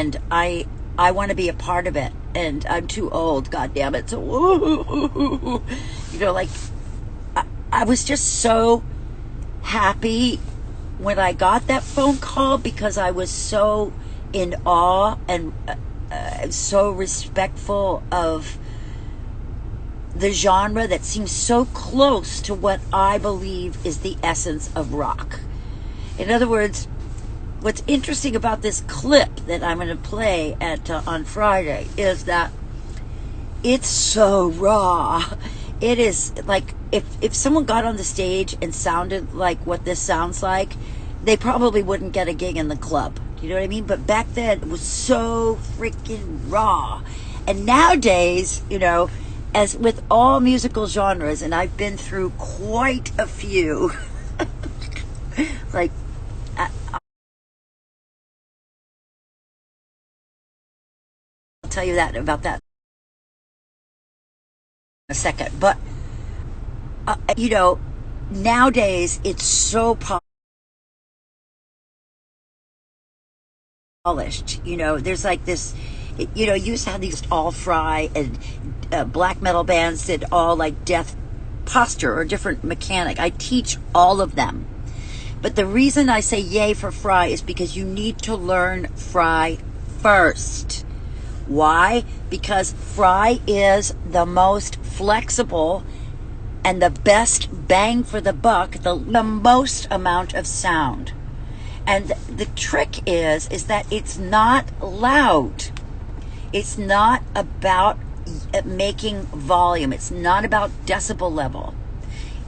and I want to be a part of it, and I'm too old, god damn it. So you know, like I was just so happy when I got that phone call, because I was so in awe and so respectful of the genre that seems so close to what I believe is the essence of rock. In other words, what's interesting about this clip that I'm going to play on Friday is that it's so raw. It is like if someone got on the stage and sounded like what this sounds like, they probably wouldn't get a gig in the club. You know what I mean? But back then it was so freaking raw. And nowadays, you know, as with all musical genres, and I've been through quite a few, like I'll tell you about that in a second. But you know, nowadays it's so polished. You know, there's like this, you know, you used to have these all fry and black metal bands did all like Death Posture or different mechanic. I teach all of them. But the reason I say yay for Fry is because you need to learn Fry first. Why? Because Fry is the most flexible and the best bang for the buck, the most amount of sound. And the trick is that it's not loud. It's not about making volume. It's not about decibel level.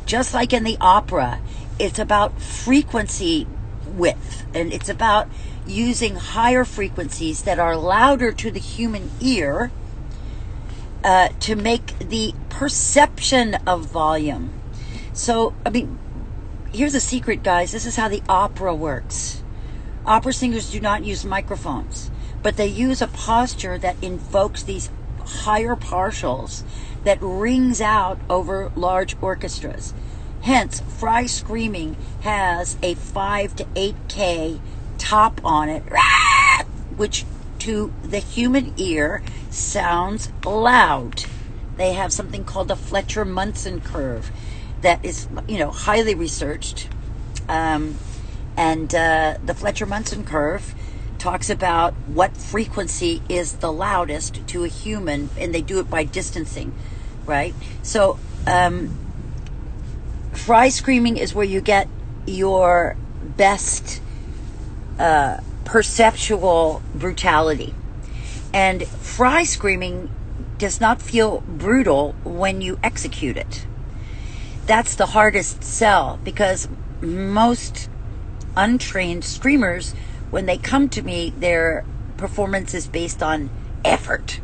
Just like in the opera, it's about frequency width, and it's about using higher frequencies that are louder to the human ear to make the perception of volume. So, I mean, here's a secret, guys. This is how the opera works. Opera singers do not use microphones, but they use a posture that invokes these higher partials that rings out over large orchestras. Hence, Fry Screaming has a 5 to 8K top on it, which to the human ear sounds loud. They have something called the Fletcher-Munson curve that is, you know, highly researched. And the Fletcher-Munson curve talks about what frequency is the loudest to a human, and they do it by distancing, right? So, Fry Screaming is where you get your best perceptual brutality. And Fry Screaming does not feel brutal when you execute it. That's the hardest sell, because most untrained screamers, when they come to me, their performance is based on effort,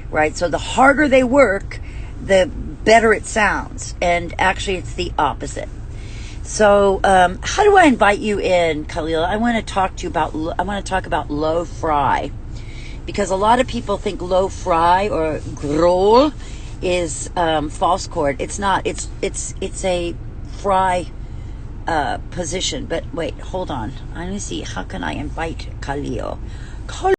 right? So the harder they work, the better it sounds. And actually it's the opposite. So how do I invite you in, Khalil? I want to talk about low fry, because a lot of people think low fry or growl is false chord. It's not. It's a fry position. But wait, hold on. Let me see. How can I invite Khalil?